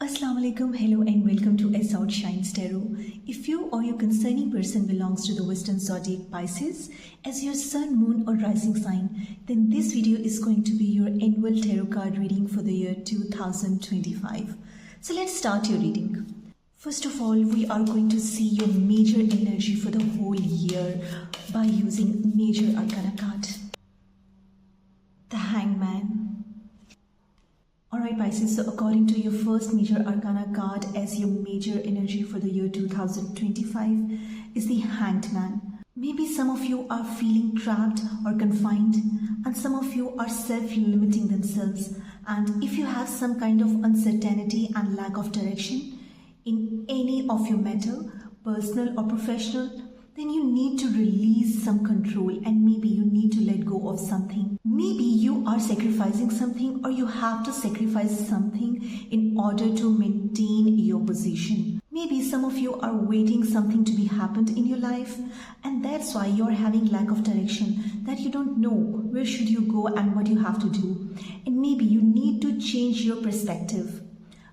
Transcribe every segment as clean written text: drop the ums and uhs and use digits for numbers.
Assalamu alaikum, hello and welcome to Assault Shines Tarot. If you or your concerning person belongs to the Western Zodiac Pisces as your sun, moon or rising sign, then this video is going to be your annual tarot card reading for the year 2025. So let's start your reading. First of all, we are going to see your major energy for the whole year by using Major Arcana card. The Hangman. Alright Pisces, so according to your first Major Arcana card as your major energy for the year 2025 is the Hanged Man. Maybe some of you are feeling trapped or confined, and some of you are self-limiting themselves, and if you have some kind of uncertainty and lack of direction in any of your matter, personal or professional, then you need to release some control and maybe you need to let go of something. Maybe you are sacrificing something or you have to sacrifice something in order to maintain your position. Maybe some of you are waiting something to be happened in your life, and that's why you're having lack of direction, that you don't know where should you go and what you have to do. And maybe you need to change your perspective,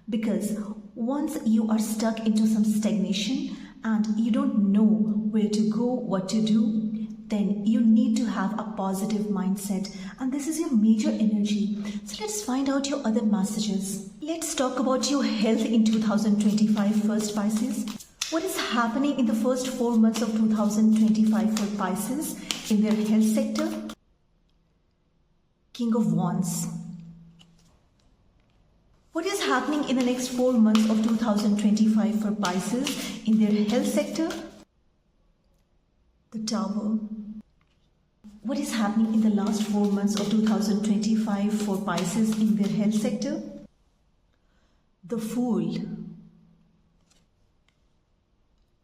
because once you are stuck into some stagnation and you don't know where to go, what to do, then you need to have a positive mindset, and this is your major energy. So let's find out your other messages. Let's talk about your health in 2025 first, Pisces. What is happening in the first 4 months of 2025 for Pisces in their health sector? King of Wands. What is happening in the next 4 months of 2025 for Pisces in their health sector? The Tower. What is happening in the last 4 months of 2025 for Pisces in their health sector? The Fool.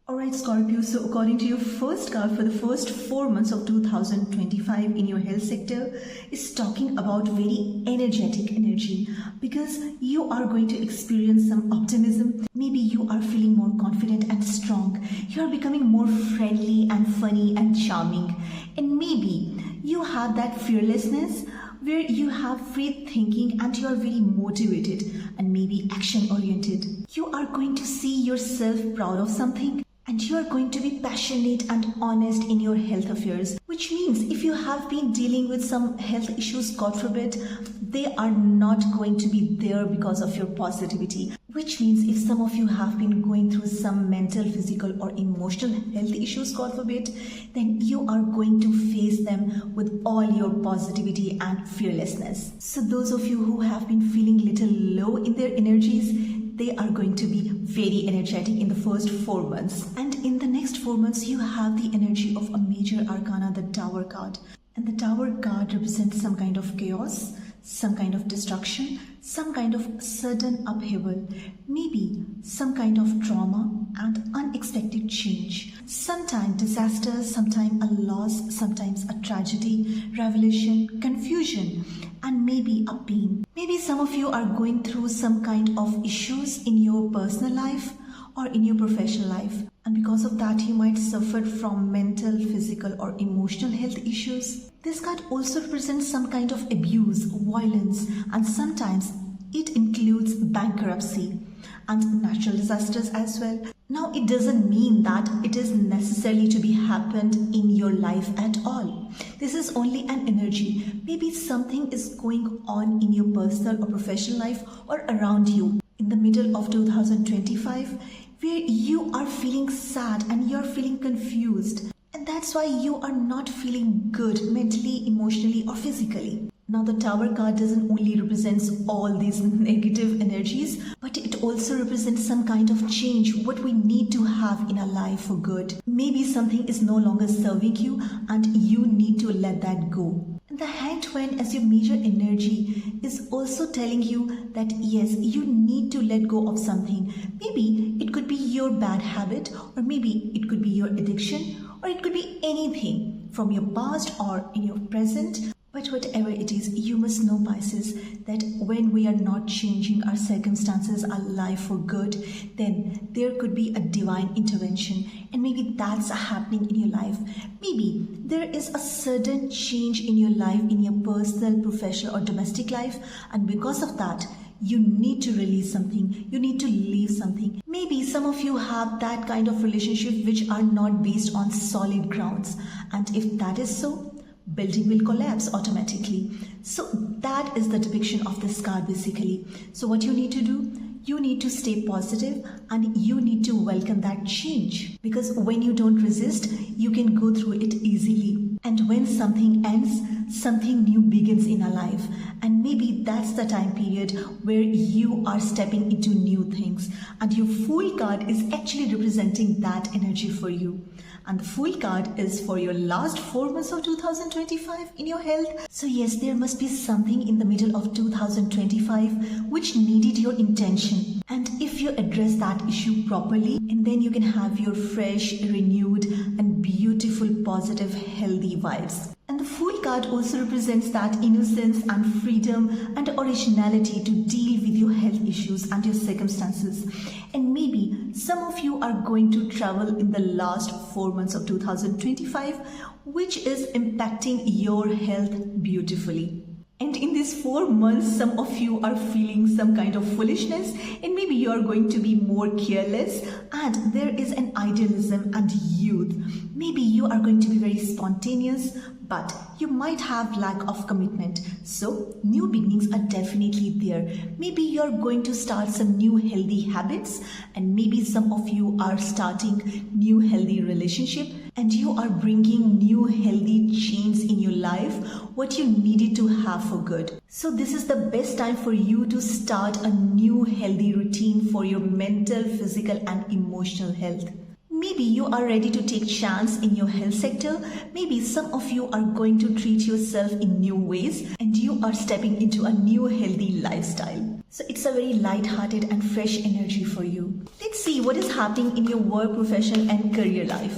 Alright Scorpio, so according to your first card for the first 4 months of 2025 in your health sector is talking about very energetic energy, because you are going to experience some optimism. Maybe you are feeling more confident and strong. You are becoming more friendly and funny and charming. And maybe you have that fearlessness where you have free thinking and you are very motivated and maybe action oriented. You are going to see yourself proud of something, and you are going to be passionate and honest in your health affairs, which means if you have been dealing with some health issues, God forbid, they are not going to be there because of your positivity. Which means if some of you have been going through some mental, physical or emotional health issues, God forbid, then you are going to face them with all your positivity and fearlessness. So those of you who have been feeling little low in their energies, they are going to be very energetic in the first 4 months. And in the next 4 months, you have the energy of a major arcana, the Tower card. And the Tower card represents some kind of chaos, some kind of destruction, some kind of sudden upheaval, maybe some kind of trauma and unexpected change. Sometimes disaster, sometimes a loss, sometimes a tragedy, revelation, confusion, and maybe a pain. Maybe some of you are going through some kind of issues in your personal life or in your professional life, and because of that you might suffer from mental, physical or emotional health issues. This card also represents some kind of abuse, violence, and sometimes it includes bankruptcy and natural disasters as well. Now it doesn't mean that it is necessarily to be happened in your life at all. This is only an energy. Maybe something is going on in your personal or professional life or around you in the middle of 2025 where you are feeling sad and you're feeling confused, and that's why you are not feeling good mentally, emotionally or physically. Now the Tower card doesn't only represents all these negative energies, but it also represents some kind of change, what we need to have in our life for good. Maybe something is no longer serving you and you need to let that go. And the Hanged Man as your major energy is also telling you that yes, you need to let go of something. Maybe it could be your bad habit, or maybe it could be your addiction, or it could be anything from your past or in your present. But whatever it is, you must know, Pisces, that when we are not changing our circumstances, our life for good, then there could be a divine intervention, and maybe that's happening in your life. Maybe there is a sudden change in your life, in your personal, professional or domestic life, and because of that, You need to release something. You need to leave something. Maybe some of you have that kind of relationship which are not based on solid grounds. And if that is so, building will collapse automatically. So that is the depiction of this card basically. So what you need to do? You need to stay positive and you need to welcome that change. Because when you don't resist, you can go through it easily. And when something ends, something new begins in our life. And maybe that's the time period where you are stepping into new things. And your Fool card is actually representing that energy for you. And the Fool card is for your last 4 months of 2025 in your health. So yes, there must be something in the middle of 2025 which needed your intention. And if you address that issue properly, and then you can have your fresh, renewed and beautiful, positive, healthy vibes. And the Fool card also represents that innocence and freedom and originality to deal with your health issues and your circumstances. And maybe some of you are going to travel in the last 4 months of 2025, which is impacting your health beautifully. And in these 4 months, some of you are feeling some kind of foolishness, and maybe you are going to be more careless, and there is an idealism and youth. Maybe you are going to be very spontaneous, but you might have lack of commitment. So new beginnings are definitely there. Maybe you're going to start some new healthy habits, and maybe some of you are starting new healthy relationship, and you are bringing new healthy change in your life, what you needed to have for good. So this is the best time for you to start a new healthy routine for your mental, physical and emotional health. Maybe you are ready to take chance in your health sector. Maybe some of you are going to treat yourself in new ways and you are stepping into a new healthy lifestyle. So it's a very light-hearted and fresh energy for you. Let's see what is happening in your work, profession and career life.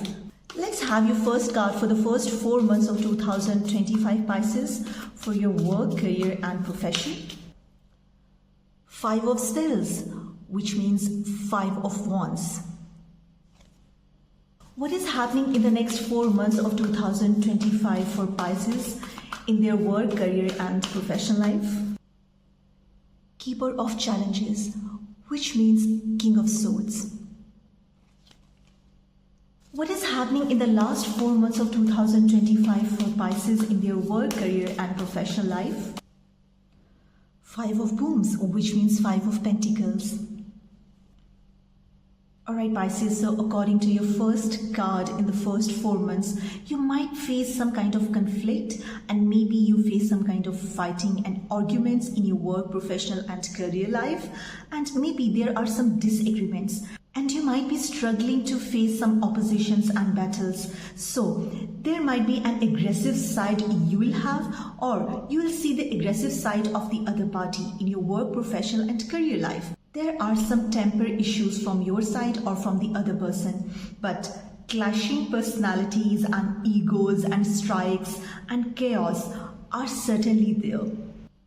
Let's have your first card for the first 4 months of 2025 Pisces for your work, career and profession. 5 of Spades, which means 5 of Wands. What is happening in the next 4 months of 2025 for Pisces in their work, career and professional life? Keeper of Challenges, which means King of Swords. What is happening in the last 4 months of 2025 for Pisces in their work, career and professional life? 5 of Brooms, which means 5 of Pentacles. Alright Pisces, so according to your first card in the first 4 months, you might face some kind of conflict and maybe you face some kind of fighting and arguments in your work, professional and career life, and maybe there are some disagreements. And you might be struggling to face some oppositions and battles. So there might be an aggressive side you will have, or you will see the aggressive side of the other party in your work, professional and career life. There are some temper issues from your side or from the other person, but clashing personalities and egos and strikes and chaos are certainly there.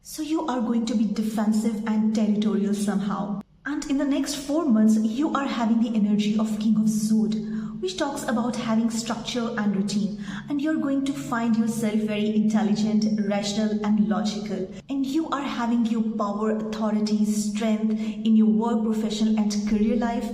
So you are going to be defensive and territorial somehow. And in the next 4 months, you are having the energy of King of Swords, which talks about having structure and routine. And you're going to find yourself very intelligent, rational and logical. And you are having your power, authority, strength in your work, professional and career life,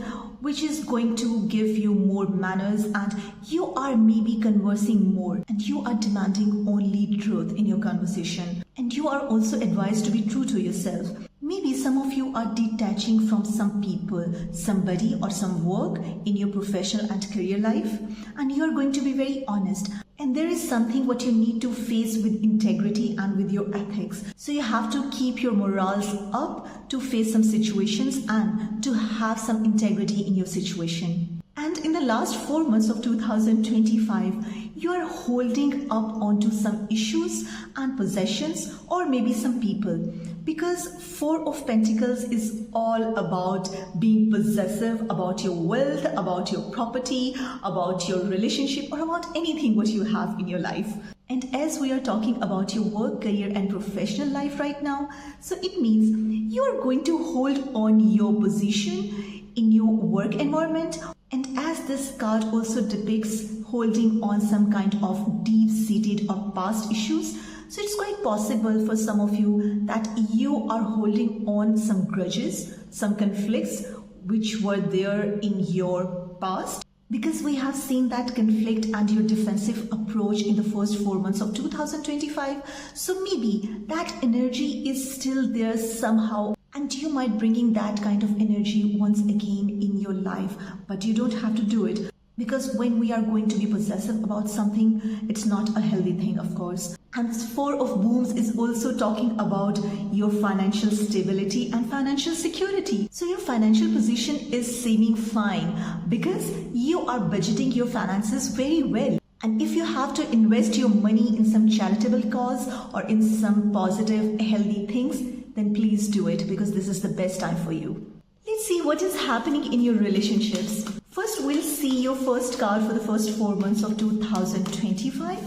which is going to give you more manners, and you are maybe conversing more and you are demanding only truth in your conversation. And you are also advised to be true to yourself. Maybe some of you are detaching from some people, somebody or some work in your professional and career life, and you are going to be very honest. And there is something what you need to face with integrity and with your ethics. So you have to keep your morals up to face some situations and to have some integrity in your situation. And in the last 4 months of 2025, you are holding up onto some issues and possessions or maybe some people. Because 4 of Pentacles is all about being possessive about your wealth, about your property, about your relationship or about anything what you have in your life. And as we are talking about your work, career and professional life right now, so it means you are going to hold on your position in your work environment. And as this card also depicts holding on some kind of deep-seated or past issues, So it's quite possible for some of you that you are holding on some grudges, some conflicts which were there in your past. Because we have seen that conflict and your defensive approach in the first 4 months of 2025. So maybe that energy is still there somehow, and you might bringing that kind of energy once again in your life, but you don't have to do it. Because when we are going to be possessive about something, it's not a healthy thing, of course. And this Four of Wands is also talking about your financial stability and financial security. So your financial position is seeming fine because you are budgeting your finances very well. And if you have to invest your money in some charitable cause or in some positive, healthy things, then please do it, because this is the best time for you. Let's see what is happening in your relationships. First, we'll see your first card for the first 4 months of 2025.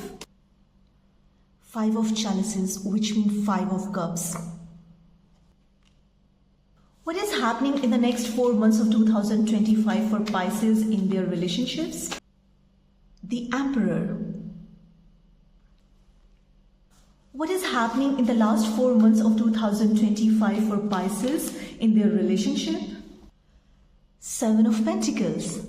Five of Chalices, which means Five of Cups. What is happening in the next 4 months of 2025 for Pisces in their relationships? The Emperor. What is happening in the last 4 months of 2025 for Pisces in their relationship? Seven of Pentacles.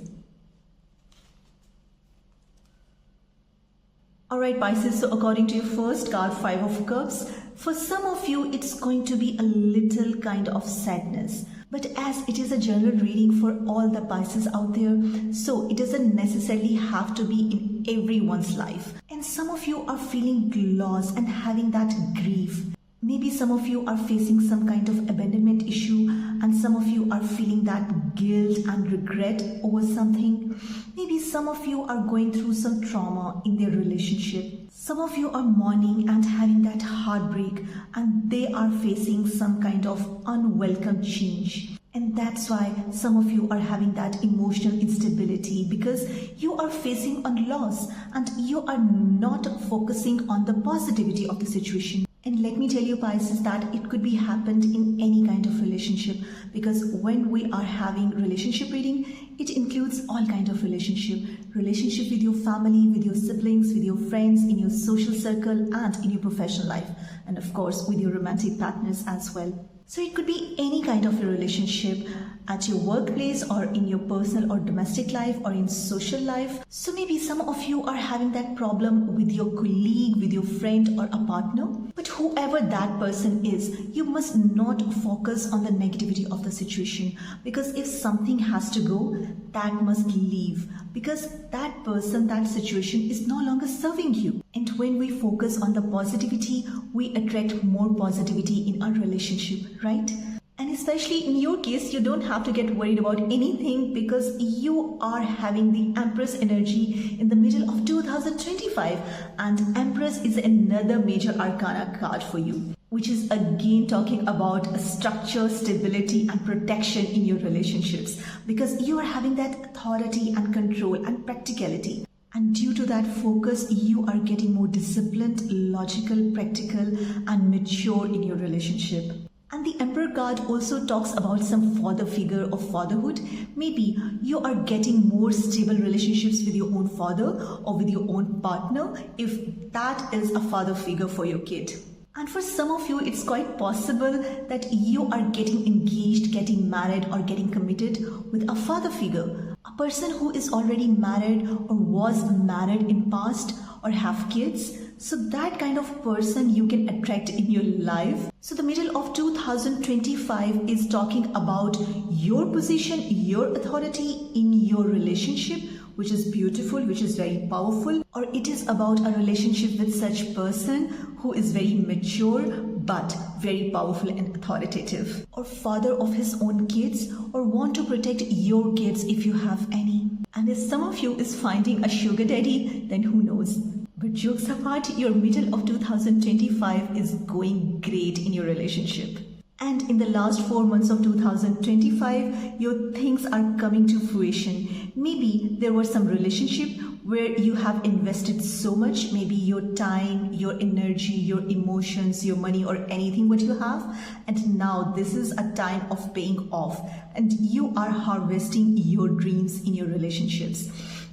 Alright Pisces, so according to your first card, Five of Cups, for some of you it's going to be a little kind of sadness. But as it is a general reading for all the Pisces out there, so it doesn't necessarily have to be in everyone's life. And some of you are feeling loss and having that grief. Maybe some of you are facing some kind of abandonment issue, and some of you are feeling that guilt and regret over something. Maybe some of you are going through some trauma in their relationship. Some of you are mourning and having that heartbreak, and they are facing some kind of unwelcome change. And that's why some of you are having that emotional instability, because you are facing a loss and you are not focusing on the positivity of the situation. And let me tell you Pisces that it could be happened in any kind of relationship, because when we are having relationship reading, it includes all kind of relationship with your family, with your siblings, with your friends, in your social circle and in your professional life, and of course with your romantic partners as well. So it could be any kind of a relationship at your workplace or in your personal or domestic life or in social life. So maybe some of you are having that problem with your colleague, with your friend or a partner. But whoever that person is, you must not focus on the negativity of the situation, because if something has to go, that must leave, because that person, that situation is no longer serving you. And when we focus on the positivity, we attract more positivity in our relationship, right? And especially in your case, you don't have to get worried about anything, because you are having the Empress energy in the middle of 2025, and Empress is another major arcana card for you, which is again talking about structure, stability and protection in your relationships, because you are having that authority and control and practicality. And due to that focus, you are getting more disciplined, logical, practical and mature in your relationship. And the Emperor card also talks about some father figure of fatherhood. Maybe you are getting more stable relationships with your own father or with your own partner, if that is a father figure for your kid. And for some of you, it's quite possible that you are getting engaged, getting married or getting committed with a father figure, a person who is already married or was married in past or have kids. So that kind of person you can attract in your life. So the middle of 2025 is talking about your position, your authority in your relationship, which is beautiful, which is very powerful, or it is about a relationship with such person who is very mature but very powerful and authoritative, or father of his own kids, or want to protect your kids if you have any. And if some of you is finding a sugar daddy, then who knows. But jokes apart, your middle of 2025 is going great in your relationship. And in the last 4 months of 2025, your things are coming to fruition. Maybe there was some relationship where you have invested so much, maybe your time, your energy, your emotions, your money or anything what you have. And now this is a time of paying off and you are harvesting your dreams in your relationships.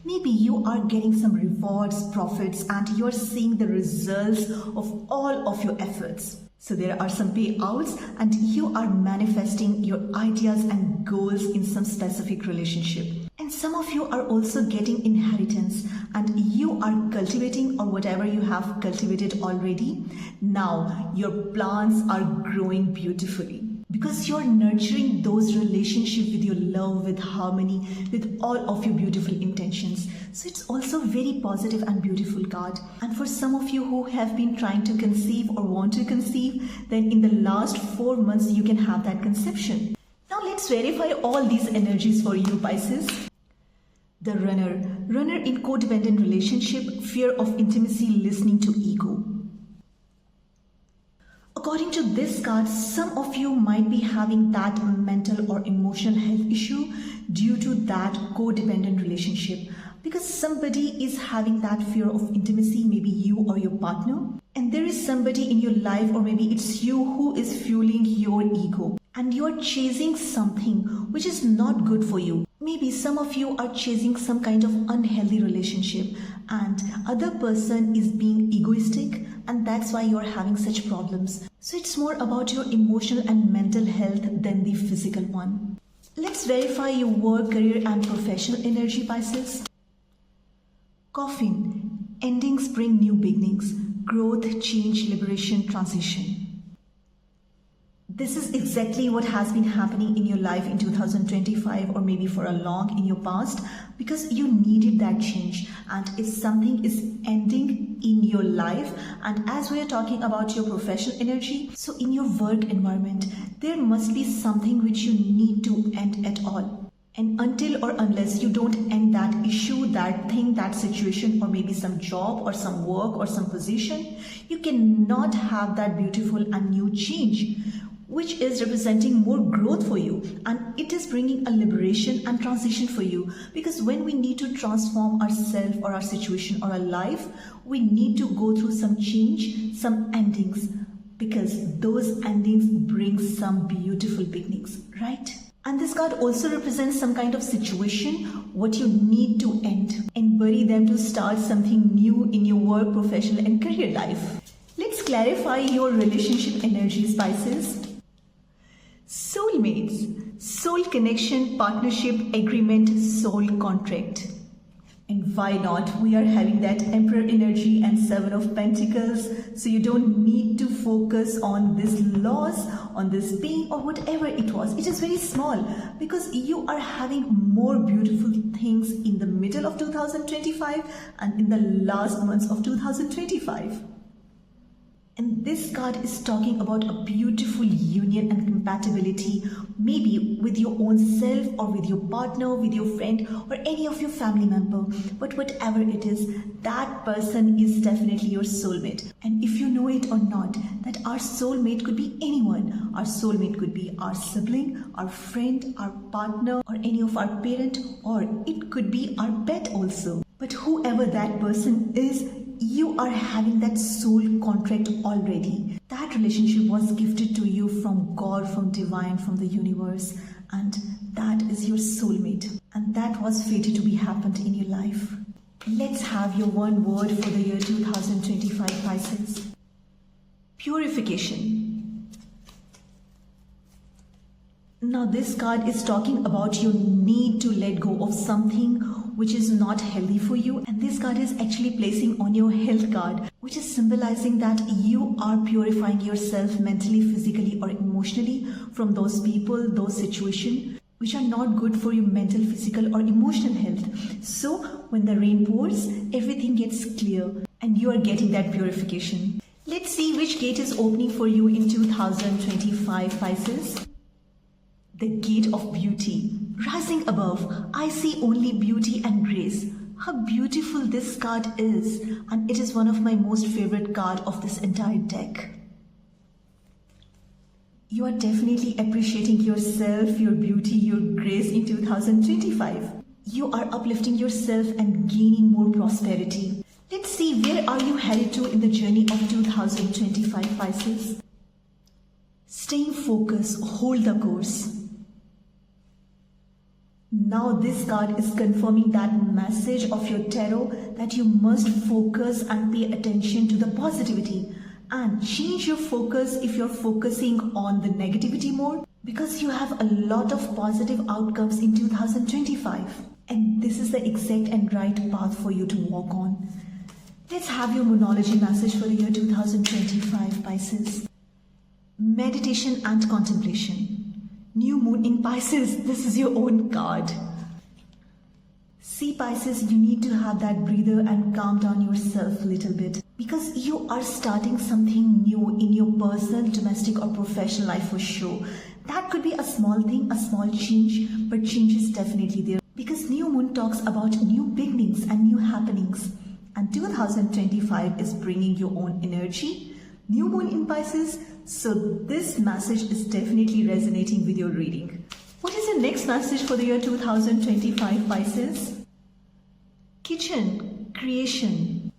Maybe you are getting some rewards, profits, and you're seeing the results of all of your efforts. So there are some payouts and you are manifesting your ideas and goals in some specific relationship. And some of you are also getting inheritance and you are cultivating or whatever you have cultivated already. Now your plants are growing beautifully because you're nurturing those relationships with your love, with harmony, with all of your beautiful intentions. So it's also very positive and beautiful card. And for some of you who have been trying to conceive or want to conceive, then in the last 4 months you can have that conception. Now let's verify all these energies for you, Pisces. The runner in codependent relationship, fear of intimacy, listening to ego. According to this card, some of you might be having that mental or emotional health issue due to that codependent relationship, because somebody is having that fear of intimacy, maybe you or your partner, and there is somebody in your life, or maybe it's you, who is fueling your ego and you are chasing something which is not good for you. Maybe some of you are chasing some kind of unhealthy relationship and other person is being egoistic, and that's why you're having such problems. So it's more about your emotional and mental health than the physical one. Let's verify your work, career and professional energy, Pisces. Coffin, endings bring new beginnings, growth, change, liberation, transition. This is exactly what has been happening in your life in 2025 or maybe for a long in your past, because you needed that change, and if something is ending in your life, and as we are talking about your professional energy, so in your work environment there must be something which you need to end at all. And until or unless you don't end that issue, that thing, that situation, or maybe some job or some work or some position, you cannot have that beautiful and new change, which is representing more growth for you, and it is bringing a liberation and transition for you. Because when we need to transform ourselves or our situation or our life, we need to go through some change, some endings, because those endings bring some beautiful beginnings, right? And this card also represents some kind of situation what you need to end and bury them to start something new in your work, professional and career life. Let's clarify your relationship energies, Pisces. Soulmates, soul connection, partnership, agreement, soul contract. And why not? We are having that Emperor energy and Seven of Pentacles. So you don't need to focus on this loss, on this pain or whatever it was. It is very small because you are having more beautiful things in the middle of 2025 and in the last months of 2025. And this card is talking about a beautiful union and compatibility, maybe with your own self or with your partner, with your friend or any of your family member. But whatever it is, that person is definitely your soulmate. And if you know it or not, that our soulmate could be anyone. Our soulmate could be our sibling, our friend, our partner, or any of our parent, or it could be our pet also. But whoever that person is, you are having that soul contract already. That relationship was gifted to you from God, from divine, from the universe, and that is your soulmate, and that was fated to be happened in your life. Let's have your one word for the year 2025, Pisces. Purification. Now this card is talking about your need to let go of something which is not healthy for you, and this card is actually placing on your health card, which is symbolizing that you are purifying yourself mentally, physically or emotionally from those people, those situations which are not good for your mental, physical or emotional health. So when the rain pours, everything gets clear and you are getting that purification. Let's see which gate is opening for you in 2025, Pisces. The gate of beauty. Rising above, I see only beauty and grace. How beautiful this card is, and it is one of my most favorite card of this entire deck. You are definitely appreciating yourself, your beauty, your grace in 2025. You are uplifting yourself and gaining more prosperity. Let's see, where are you headed to in the journey of 2025, Pisces? Staying focused, hold the course. Now this card is confirming that message of your tarot that you must focus and pay attention to the positivity and change your focus if you're focusing on the negativity more, because you have a lot of positive outcomes in 2025 and this is the exact and right path for you to walk on. Let's have your Moonology message for the year 2025, Pisces. Meditation and contemplation. New moon in Pisces, this is your own card. See Pisces, you need to have that breather and calm down yourself a little bit because you are starting something new in your personal, domestic or professional life for sure. That could be a small thing, a small change, but change is definitely there because new moon talks about new beginnings and new happenings. And 2025 is bringing your own energy. New moon in Pisces, so this message is definitely resonating with your reading. What is your next message for the year 2025, Pisces? Kitchen, creation.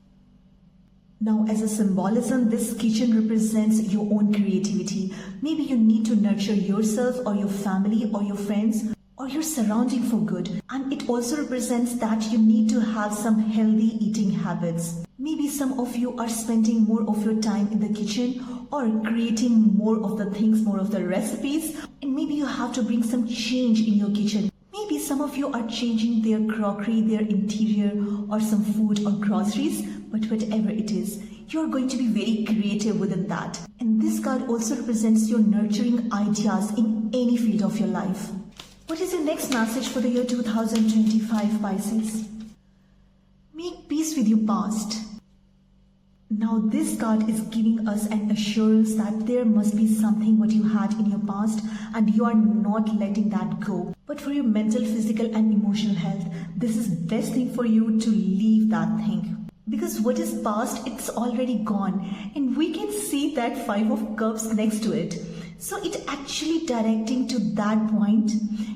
Now as a symbolism, this kitchen represents your own creativity. Maybe you need to nurture yourself or your family or your friends or your surrounding for good. And it also represents that you need to have some healthy eating habits. Maybe some of you are spending more of your time in the kitchen or creating more of the things, more of the recipes. And maybe you have to bring some change in your kitchen. Maybe some of you are changing their crockery, their interior or some food or groceries. But whatever it is, you're going to be very creative within that. And this card also represents your nurturing ideas in any field of your life. What is your next message for the year 2025, Pisces? Make peace with your past. Now this card is giving us an assurance that there must be something what you had in your past and you are not letting that go. But for your mental, physical and emotional health, this is best thing for you to leave that thing. Because what is past, it's already gone and we can see that 5 of Cups next to it. So it actually directing to that point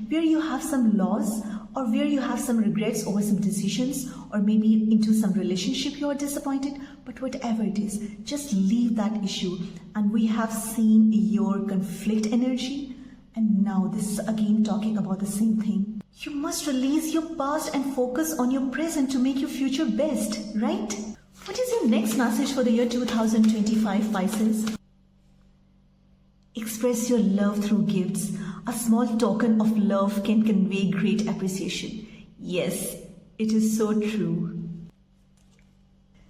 where you have some loss or where you have some regrets over some decisions or maybe into some relationship you are disappointed. But whatever it is, just leave that issue. And we have seen your conflict energy. And now this is again talking about the same thing. You must release your past and focus on your present to make your future best, right? What is your next message for the year 2025, Pisces? Express your love through gifts. A small token of love can convey great appreciation. Yes, it is so true.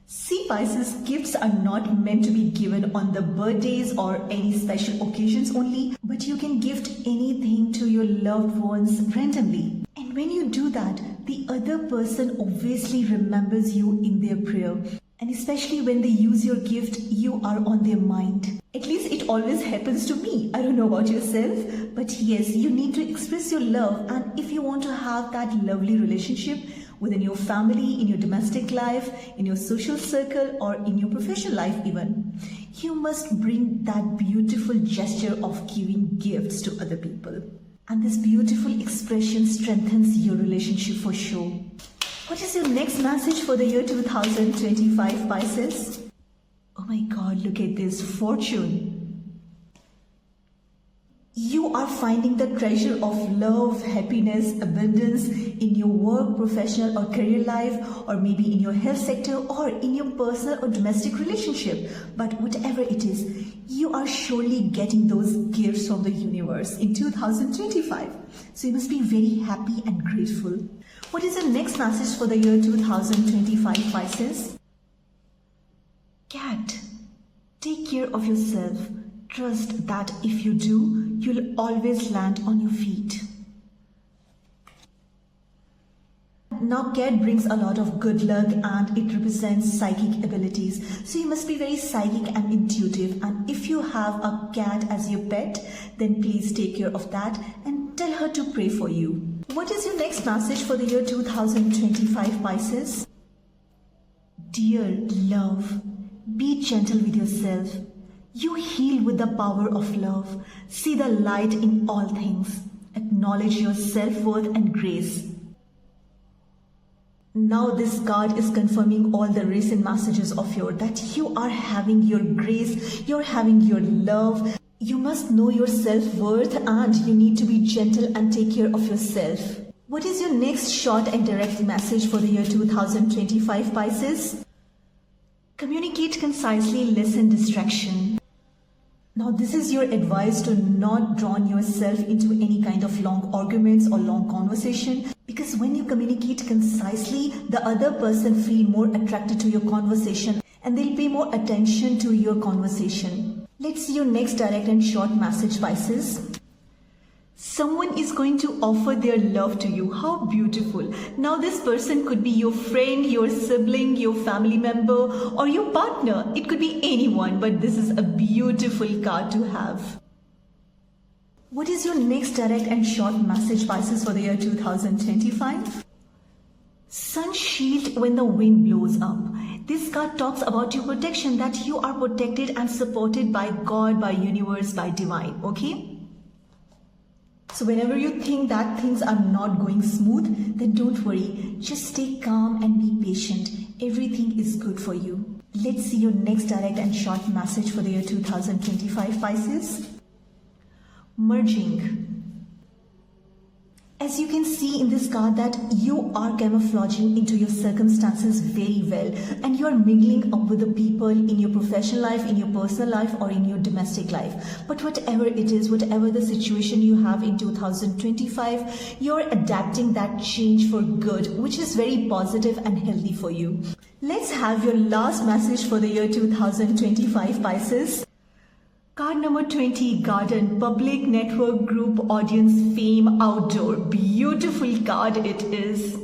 See Pisces, gifts are not meant to be given on the birthdays or any special occasions only, but you can gift anything to your loved ones randomly. And when you do that, the other person obviously remembers you in their prayer. And especially when they use your gift, you are on their mind. At least it always happens to me. I don't know about yourself, but yes, you need to express your love. And if you want to have that lovely relationship within your family, in your domestic life, in your social circle, or in your professional life even, you must bring that beautiful gesture of giving gifts to other people. And this beautiful expression strengthens your relationship for sure. What is your next message for the year 2025, Pisces? Oh my God, look at this, fortune. You are finding the treasure of love, happiness, abundance in your work, professional or career life, or maybe in your health sector or in your personal or domestic relationship. But whatever it is, you are surely getting those gifts from the universe in 2025. So you must be very happy and grateful. What is the next message for the year 2025, Pisces? Cat, take care of yourself. Trust that if you do, you'll always land on your feet. Now cat brings a lot of good luck and it represents psychic abilities. So you must be very psychic and intuitive. And if you have a cat as your pet, then please take care of that and tell her to pray for you. What is your next message for the year 2025, Pisces? Dear love, be gentle with yourself. You heal with the power of love. See the light in all things. Acknowledge your self-worth and grace. Now this card is confirming all the recent messages of yours, that you are having your grace, you're having your love. You must know your self-worth and you need to be gentle and take care of yourself. What is your next short and direct message for the year 2025, Pisces? Communicate concisely, less distraction. Now this is your advice to not drown yourself into any kind of long arguments or long conversation, because when you communicate concisely, the other person feel more attracted to your conversation and they'll pay more attention to your conversation. Let's see your next direct and short message, Pisces. Someone is going to offer their love to you. How beautiful. Now this person could be your friend, your sibling, your family member, or your partner. It could be anyone, but this is a beautiful card to have. What is your next direct and short message, Pisces, for the year 2025? Sun shield when the wind blows up. This card talks about your protection, that you are protected and supported by God, by universe, by divine, okay? So whenever you think that things are not going smooth, then don't worry. Just stay calm and be patient. Everything is good for you. Let's see your next direct and short message for the year 2025, Pisces. Merging. As you can see in this card that you are camouflaging into your circumstances very well, and you are mingling up with the people in your professional life, in your personal life, or in your domestic life. But whatever it is, whatever the situation you have in 2025, you're adapting that change for good, which is very positive and healthy for you. Let's have your last message for the year 2025, Pisces. Card number 20, Garden, Public, Network, Group, Audience, Fame, Outdoor. Beautiful card it is.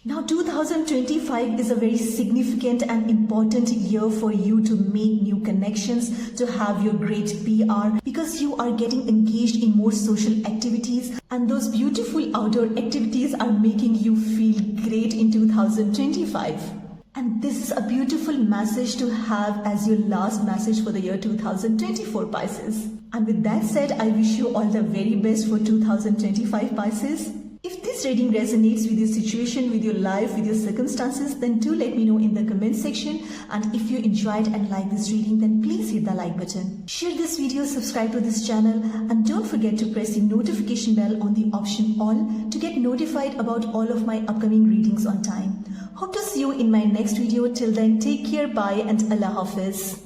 Now 2025 is a very significant and important year for you to make new connections, to have your great PR, because you are getting engaged in more social activities, and those beautiful outdoor activities are making you feel great in 2025. And this is a beautiful message to have as your last message for the year 2024, Pisces. And with that said, I wish you all the very best for 2025, Pisces. If this reading resonates with your situation, with your life, with your circumstances, then do let me know in the comment section. And if you enjoyed and liked this reading, then please hit the like button. Share this video, subscribe to this channel, and don't forget to press the notification bell on the option all to get notified about all of my upcoming readings on time. Hope to see you in my next video. Till then, take care, bye, and Allah Hafiz.